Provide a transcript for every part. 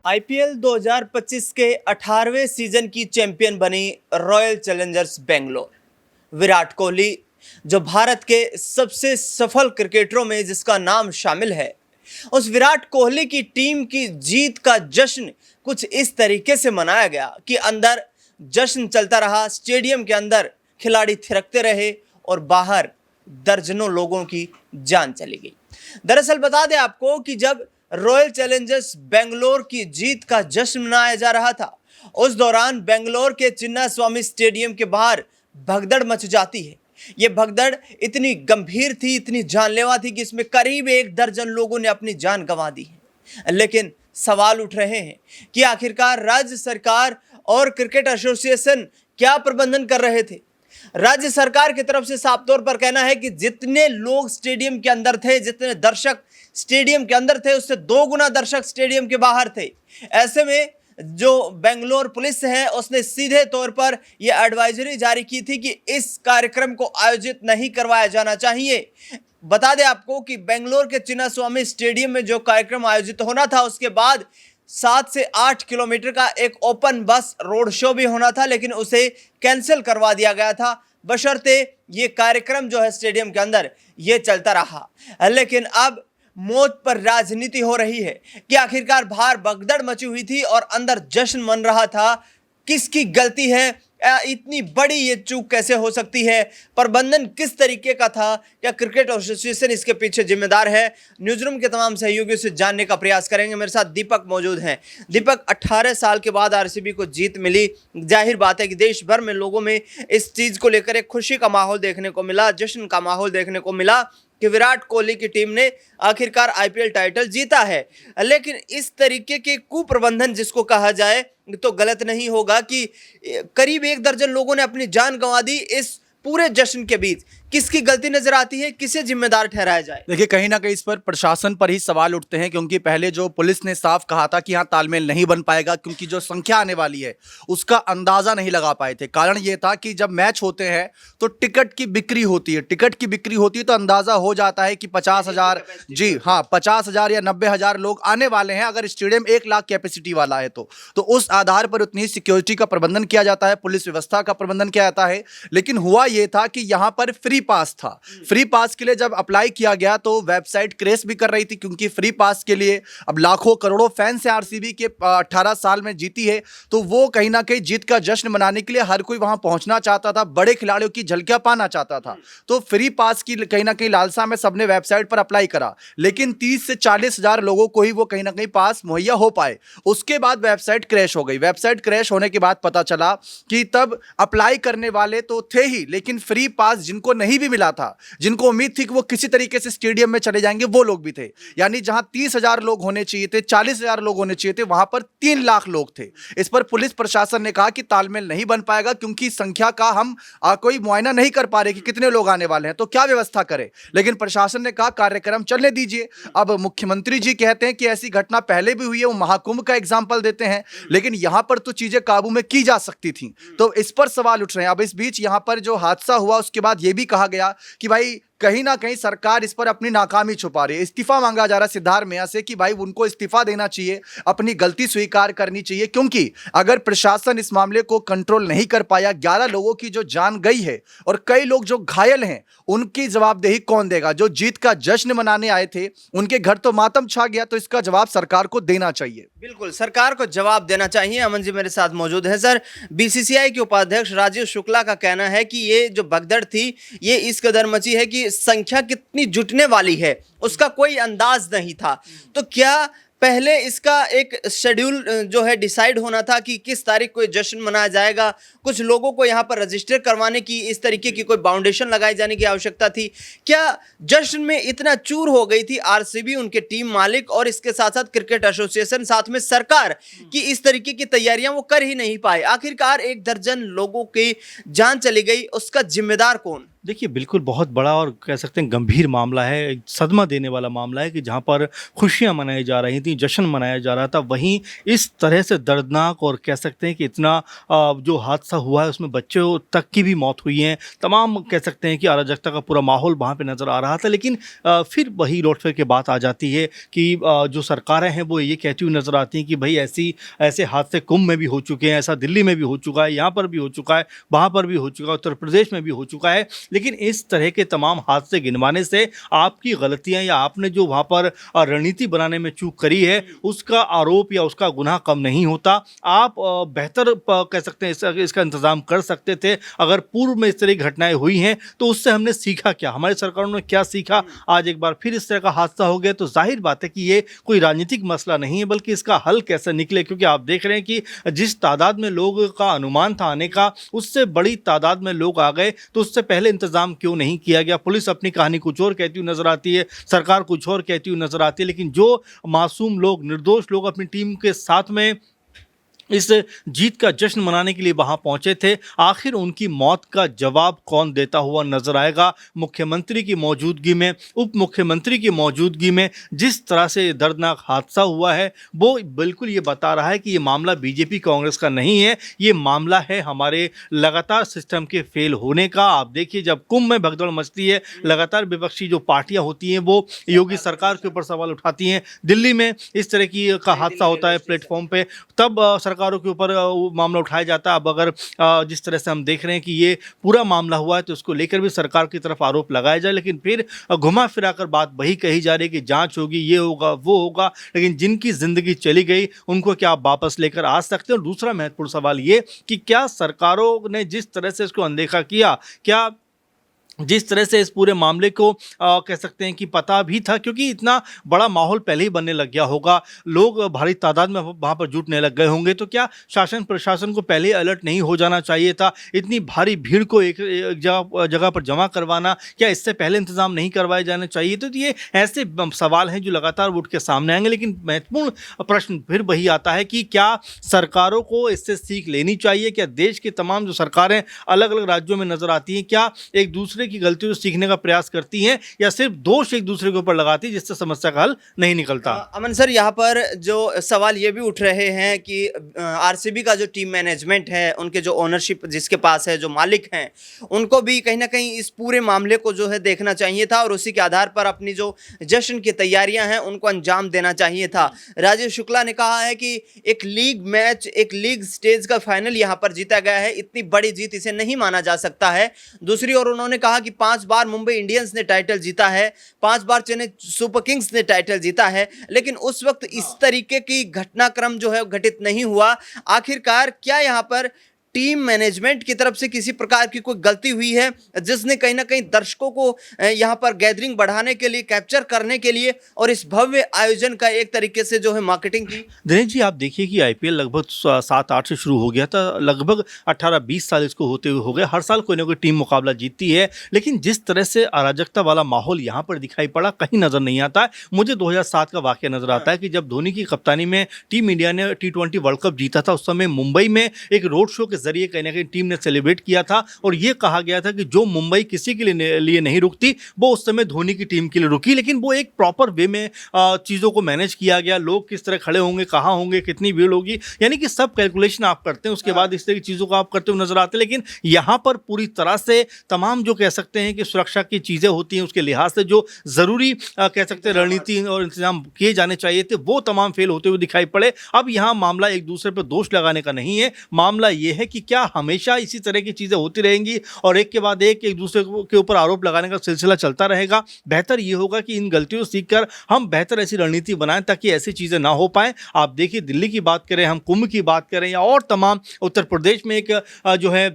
IPL 2025 के 18वें season की champion बनी रॉयल चैलेंजर्स बेंगलोर। विराट कोहली, जो भारत के सबसे सफल क्रिकेटरों में जिसका नाम शामिल है, उस विराट कोहली की टीम की जीत का जश्न कुछ इस तरीके से मनाया गया कि अंदर जश्न चलता रहा, स्टेडियम के अंदर खिलाड़ी थिरकते रहे और बाहर दर्जनों लोगों की जान चली गई। दरअसल बता दें आपको कि जब रॉयल चैलेंजर्स बेंगलोर की जीत का जश्न मनाया जा रहा था, उस दौरान बेंगलोर के चिन्नास्वामी स्टेडियम के बाहर भगदड़ मच जाती है। यह भगदड़ इतनी गंभीर थी, इतनी जानलेवा थी कि इसमें करीब 1 दर्जन लोगों ने अपनी जान गंवा दी है। लेकिन सवाल उठ रहे हैं कि आखिरकार राज्य सरकार और क्रिकेट एसोसिएशन क्या प्रबंधन कर रहे थे। राज्य सरकार की तरफ से साफ तौर पर कहना है कि जितने लोग स्टेडियम के अंदर थे, जितने दर्शक स्टेडियम के अंदर थे, उससे 2 गुना दर्शक स्टेडियम के बाहर थे। ऐसे में जो बेंगलोर पुलिस है उसने सीधे तौर पर यह एडवाइजरी जारी की थी कि इस कार्यक्रम को आयोजित नहीं करवाया जाना चाहिए। बता दें आपको कि बेंगलोर के चिन्नास्वामी स्टेडियम में जो कार्यक्रम आयोजित होना था, उसके बाद 7 से 8 किलोमीटर का एक ओपन बस रोड शो भी होना था, लेकिन उसे कैंसिल करवा दिया गया था, बशर्ते ये कार्यक्रम जो है स्टेडियम के अंदर ये चलता रहा। लेकिन अब मौत पर राजनीति हो रही है कि आखिरकार बाहर भगदड़ मची हुई थी और अंदर जश्न मन रहा था। किसकी गलती है? इतनी बड़ी ये चूक कैसे हो सकती है? प्रबंधन किस तरीके का था? क्या क्रिकेट एसोसिएशन इसके पीछे जिम्मेदार है? न्यूज़रूम के तमाम सहयोगियों से जानने का प्रयास करेंगे। मेरे साथ दीपक मौजूद हैं। दीपक, 18 साल के बाद आरसीबी को जीत मिली। जाहिर बात है कि देश भर में लोगों में इस चीज़ को लेकर एक खुशी का माहौल देखने को मिला, जश्न का माहौल देखने को मिला कि विराट कोहली की टीम ने आखिरकार आईपीएल टाइटल जीता है। लेकिन इस तरीके के कुप्रबंधन जिसको कहा जाए तो गलत नहीं होगा कि करीब 1 दर्जन लोगों ने अपनी जान गंवा दी इस पूरे जश्न के बीच। किसकी गलती नजर आती है? किसे जिम्मेदार ठहराया जाए? देखिए, कहीं ना कहीं इस पर प्रशासन पर ही सवाल उठते हैं, क्योंकि पहले जो पुलिस ने साफ कहा था कि यहाँ तालमेल नहीं बन पाएगा क्योंकि जो संख्या आने वाली है उसका अंदाजा नहीं लगा पाए थे। कारण ये था कि जब मैच होते हैं तो टिकट की बिक्री होती है, तो अंदाजा हो जाता है कि 50,000, जी हाँ, 50,000 या 90,000 लोग आने वाले हैं अगर स्टेडियम 1 लाख कैपेसिटी वाला है तो उस आधार पर उतनी सिक्योरिटी का प्रबंधन किया जाता है, पुलिस व्यवस्था का प्रबंधन किया जाता है। लेकिन हुआ यह था कि यहाँ पर फ्री पास था। फ्री पास के लिए जब अप्लाई किया गया तो वेबसाइट क्रैश भी कर रही थी, क्योंकि फ्री पास के लिए अब लाखों करोड़ों फैंस हैं आरसीबी के, 18 साल में जीती है, तो वो कहीं ना कहीं जीत का जश्न मनाने के लिए हर कोई वहां पहुंचना चाहता था, बड़े खिलाड़ियों की झलकियां पाना चाहता था। तो फ्री पास की कहीं ना कहीं लालसा में सबने वेबसाइट पर अप्लाई करा, लेकिन 30 से 40 हजार लोगों को ही वो कहीं ना कहीं पास मुहैया हो पाए। उसके बाद वेबसाइट क्रैश हो गई। वेबसाइट क्रैश होने के बाद पता चला कि तब अप्लाई करने वाले तो थे ही, लेकिन फ्री पास जिनको नहीं भी मिला था, जिनको उम्मीद थी कि वो किसी तरीके से स्टेडियम में चले जाएंगे, वो लोग भी थे। यानी जहां 30,000 लोग होने चाहिए थे, 40,000 लोग होने चाहिए थे, वहां पर 3 लाख लोग थे। इस पर पुलिस प्रशासन ने कहा कि तालमेल नहीं बन पाएगा क्योंकि संख्या का हम कोई मुआयना नहीं कर पा रहे कि कितने लोग आने वाले हैं, तो क्या व्यवस्था करें। लेकिन प्रशासन ने कहा कार्यक्रम चलने दीजिए। अब मुख्यमंत्री जी कहते हैं कि ऐसी घटना पहले भी हुई है, वो महाकुंभ का एग्जाम्पल देते हैं, लेकिन यहां पर तो चीजें काबू में की जा सकती थी। तो इस पर सवाल उठ रहे हैं। अब इस बीच यहां पर जो हादसा हुआ उसके बाद यह भी कहा गया कि भाई कहीं ना कहीं सरकार इस पर अपनी नाकामी छुपा रही है। इस्तीफा मांगा जा रहा है सिद्धार्थ मैया से कि भाई उनको इस्तीफा देना चाहिए, अपनी गलती स्वीकार करनी चाहिए, क्योंकि अगर प्रशासन इस मामले को कंट्रोल नहीं कर पाया, 11 लोगों की जो जान गई है और कई लोग जो घायल हैं, उनकी जवाबदेही कौन देगा? जो जीत का जश्न मनाने आए थे उनके घर तो मातम छा गया, तो इसका जवाब सरकार को देना चाहिए। बिल्कुल, सरकार को जवाब देना चाहिए। अमन जी मेरे साथ मौजूद है। सर, बीसीसीआई के उपाध्यक्ष राजीव शुक्ला का कहना है कि ये जो भगदड़ थी ये इस कदर मची है कि संख्या कितनी जुटने वाली है उसका कोई अंदाज नहीं था। तो क्या पहले इसका एक शेड्यूल जो है डिसाइड होना था कि किस तारीख को जश्न मनाया जाएगा? कुछ लोगों को यहाँ पर रजिस्टर करवाने की, इस तरीके की कोई बाउंडेशन लगाई जाने की आवश्यकता थी? क्या जश्न में इतना चूर हो गई थी आरसीबी, उनके टीम मालिक और इसके साथ साथ क्रिकेट एसोसिएशन, साथ में सरकार, कि इस तरीके की तैयारियां वो कर ही नहीं पाए? आखिरकार 1 दर्जन लोगों की जान चली गई, उसका जिम्मेदार कौन? देखिए, बिल्कुल बहुत बड़ा और कह सकते हैं गंभीर मामला है, एक सदमा देने वाला मामला है कि जहाँ पर खुशियाँ मनाई जा रही थीं, जश्न मनाया जा रहा था, वहीं इस तरह से दर्दनाक और कह सकते हैं कि इतना जो हादसा हुआ है उसमें बच्चों तक की भी मौत हुई है। तमाम कह सकते हैं कि अराजकता का पूरा माहौल वहाँ पे नज़र आ रहा था। लेकिन फिर वही लौट फिर के बात आ जाती है कि जो सरकारें हैं वो ये कहती हुई नज़र आती हैं कि भई ऐसे हादसे कुंभ में भी हो चुके हैं, ऐसा दिल्ली में भी हो चुका है, यहाँ पर भी हो चुका है, वहाँ पर भी हो चुका है, उत्तर प्रदेश में भी हो चुका है। लेकिन इस तरह के तमाम हादसे गिनवाने से आपकी गलतियां या आपने जो वहाँ पर रणनीति बनाने में चूक करी है उसका आरोप या उसका गुनाह कम नहीं होता। आप बेहतर कह सकते हैं इसका इंतज़ाम कर सकते थे। अगर पूर्व में इस तरह की घटनाएं हुई हैं तो उससे हमने सीखा क्या, हमारी सरकारों ने क्या सीखा। आज एक बार फिर इस तरह का हादसा हो गया तो जाहिर बात है कि ये कोई राजनीतिक मसला नहीं है, बल्कि इसका हल कैसे निकले, क्योंकि आप देख रहे हैं कि जिस तादाद में लोगों का अनुमान था आने का उससे बड़ी तादाद में लोग आ गए। तो उससे पहले इंतजाम क्यों नहीं किया गया। पुलिस अपनी कहानी कुछ और कहती हुई नजर आती है, सरकार कुछ और कहती हुई नजर आती है, लेकिन जो मासूम लोग, निर्दोष लोग अपनी टीम के साथ में इस जीत का जश्न मनाने के लिए वहां पहुंचे थे, आखिर उनकी मौत का जवाब कौन देता हुआ नजर आएगा। मुख्यमंत्री की मौजूदगी में, उप मुख्यमंत्री की मौजूदगी में जिस तरह से दर्दनाक हादसा हुआ है वो बिल्कुल ये बता रहा है कि ये मामला बीजेपी कांग्रेस का नहीं है, ये मामला है हमारे लगातार सिस्टम के फेल होने का। आप देखिए, जब कुंभ में भगदड़ मचती है, लगातार विपक्षी जो पार्टियां होती हैं वो योगी सरकार के ऊपर सवाल उठाती हैं। दिल्ली में इस तरह की का हादसा होता है प्लेटफॉर्म पे, तब सरकारों के ऊपर वो मामला उठाया जाता है। अब अगर जिस तरह से हम देख रहे हैं कि ये पूरा मामला हुआ है तो उसको लेकर भी सरकार की तरफ आरोप लगाया जाए, लेकिन फिर घुमा फिरा कर बात वही कही जा रही है कि जांच होगी, ये होगा, वो होगा। लेकिन जिनकी जिंदगी चली गई उनको क्या आप वापस लेकर आ सकते हैं। और दूसरा महत्वपूर्ण सवाल ये कि क्या सरकारों ने जिस तरह से इसको अनदेखा किया, क्या जिस तरह से इस पूरे मामले को कह सकते हैं कि पता भी था, क्योंकि इतना बड़ा माहौल पहले ही बनने लग गया होगा, लोग भारी तादाद में वहाँ पर जुटने लग गए होंगे, तो क्या शासन प्रशासन को पहले अलर्ट नहीं हो जाना चाहिए था। इतनी भारी भीड़ को एक जगह पर जमा करवाना, क्या इससे पहले इंतजाम नहीं करवाए जाने चाहिए। तो ये ऐसे सवाल हैं जो लगातार उठ के सामने आएंगे। लेकिन महत्वपूर्ण प्रश्न फिर वही आता है कि क्या सरकारों को इससे सीख लेनी चाहिए। क्या देश की तमाम जो सरकारें अलग अलग राज्यों में नजर आती हैं, क्या एक दूसरे की गलतियों से सीखने का प्रयास करती हैं या सिर्फ दोष एक दूसरे के ऊपर लगाती है जिससे समस्या का हल नहीं निकलता। अमन सर, यहाँ पर जो सवाल ये भी उठ रहे हैं कि आरसीबी का जो टीम मैनेजमेंट है, उनके जो ओनरशिप जिसके पास है, जो मालिक हैं, उनको भी कहीं ना कहीं इस पूरे मामले को जो है देखना चाहिए था और उसी के आधार पर अपनी जो जश्न की तैयारियां हैं उनको अंजाम देना चाहिए था। राजीव शुक्ला ने कहा है कि एक लीग मैच, एक लीग स्टेज का फाइनल यहाँ पर जीता गया है, इतनी बड़ी जीत इसे नहीं माना जा सकता है। दूसरी ओर उन्होंने कहा कि 5 बार मुंबई इंडियंस ने टाइटल जीता है, 5 बार चेन्नई सुपर किंग्स ने टाइटल जीता है, लेकिन उस वक्त इस तरीके की घटनाक्रम जो है घटित नहीं हुआ। आखिरकार क्या यहाँ पर टीम मैनेजमेंट की तरफ से किसी प्रकार की कोई गलती हुई है जिसने कहीं ना कहीं दर्शकों को यहाँ पर गैदरिंग बढ़ाने के लिए, कैप्चर करने के लिए और इस भव्य आयोजन का एक तरीके से जो है मार्केटिंग की। दिनेश जी, आप देखिए कि आईपीएल लगभग 7-8 से शुरू हो गया था, लगभग 18-20 साल इसको होते हुए हो गए। हर साल कोई ना कोई टीम मुकाबला जीतती है, लेकिन जिस तरह से अराजकता वाला माहौल यहाँ पर दिखाई पड़ा कहीं नजर नहीं आता है। मुझे 2007 का वाकया नजर आता है कि जब धोनी की कप्तानी में टीम इंडिया ने T20 वर्ल्ड कप जीता था। उस समय मुंबई में एक रोड शो के जरिए कहीं ना कहीं टीम ने सेलिब्रेट किया था और ये कहा गया था कि जो मुंबई किसी के लिए नहीं रुकती वो उस समय धोनी की टीम के लिए रुकी। लेकिन वो एक प्रॉपर वे में चीज़ों को मैनेज किया गया, लोग किस तरह खड़े होंगे, कहाँ होंगे, कितनी भीड़ होगी, यानी कि सब कैलकुलेशन आप करते हैं, उसके बाद इस तरह की चीज़ों को आप करते हुए नजर आते हैं। लेकिन यहाँ पर पूरी तरह से तमाम जो कह सकते हैं कि सुरक्षा की चीज़ें होती हैं उसके लिहाज से जो ज़रूरी कह सकते हैं रणनीति और इंतजाम किए जाने चाहिए थे वो तमाम फेल होते हुए दिखाई पड़े। अब यहाँ मामला एक दूसरे पर दोष लगाने का नहीं है, मामला ये है कि क्या हमेशा इसी तरह की चीज़ें होती रहेंगी और एक के बाद एक दूसरे के ऊपर आरोप लगाने का सिलसिला चलता रहेगा। बेहतर ये होगा कि इन गलतियों से सीखकर हम बेहतर ऐसी रणनीति बनाएं ताकि ऐसी चीज़ें ना हो पाएं। आप देखिए, दिल्ली की बात करें, हम कुंभ की बात करें या और तमाम, उत्तर प्रदेश में एक जो है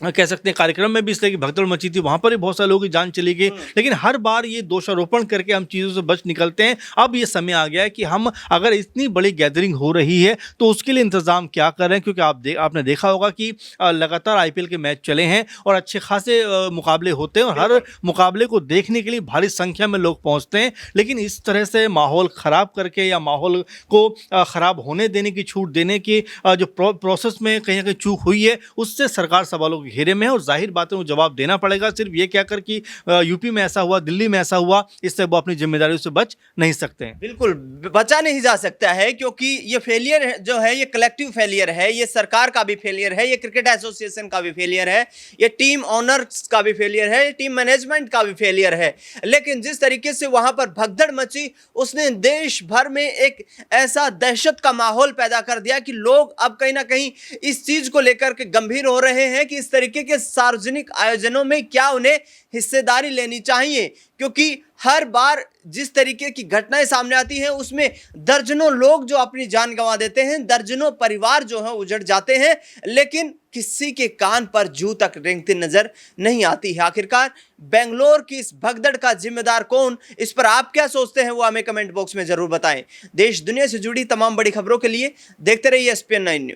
कह सकते हैं कार्यक्रम में भी इस तरह की भगदड़ मची थी, वहाँ पर भी बहुत सारे लोगों की जान चली गई। लेकिन हर बार ये दोषारोपण करके हम चीज़ों से बच निकलते हैं। अब ये समय आ गया है कि हम अगर इतनी बड़ी गैदरिंग हो रही है तो उसके लिए इंतज़ाम क्या करें, क्योंकि आपने देखा होगा कि लगातार आईपीएल के मैच चले हैं और अच्छे खासे मुकाबले होते हैं और हर मुकाबले को देखने के लिए भारी संख्या में लोग पहुँचते हैं। लेकिन इस तरह से माहौल ख़राब करके या माहौल को ख़राब होने देने की छूट देने की जो प्रोसेस में कहीं ना कहीं चूक हुई है, उससे सरकार सवालों घेरे में है और जाहिर बात है वो जवाब देना पड़ेगा। सिर्फ ये कहकर कि यूपी में ऐसा हुआ, दिल्ली में ऐसा हुआ, इससे वो अपनी जिम्मेदारियों से बच नहीं सकते हैं। बिल्कुल बचा नहीं जा सकता है, क्योंकि ये फेलियर जो है ये कलेक्टिव फेलियर है, ये सरकार का भी फेलियर है, ये क्रिकेट एसोसिएशन का भी फेलियर है, ये टीम ओनर्स का भी फेलियर है, टीम मैनेजमेंट का भी फेलियर है। लेकिन जिस तरीके से वहां पर भगदड़ मची, उसने देश भर में एक ऐसा दहशत का माहौल पैदा कर दिया कि लोग अब कहीं ना कहीं इस चीज को लेकर के गंभीर हो रहे हैं कि इस तरीके के सार्वजनिक आयोजनों में क्या उन्हें हिस्सेदारी लेनी चाहिए, क्योंकि हर बार जिस तरीके की घटनाएं सामने आती हैं उसमें दर्जनों लोग जो अपनी जान गंवा देते हैं, दर्जनों परिवार जो है उजड़ जाते हैं, लेकिन किसी के कान पर जू तक रेंगती नजर नहीं आती है। आखिरकार बेंगलोर की इस भगदड़ का जिम्मेदार कौन, इस पर आप क्या सोचते हैं वो हमें कमेंट बॉक्स में जरूर बताएं। देश दुनिया से जुड़ी तमाम बड़ी खबरों के लिए देखते रहिए SPN9 न्यूज।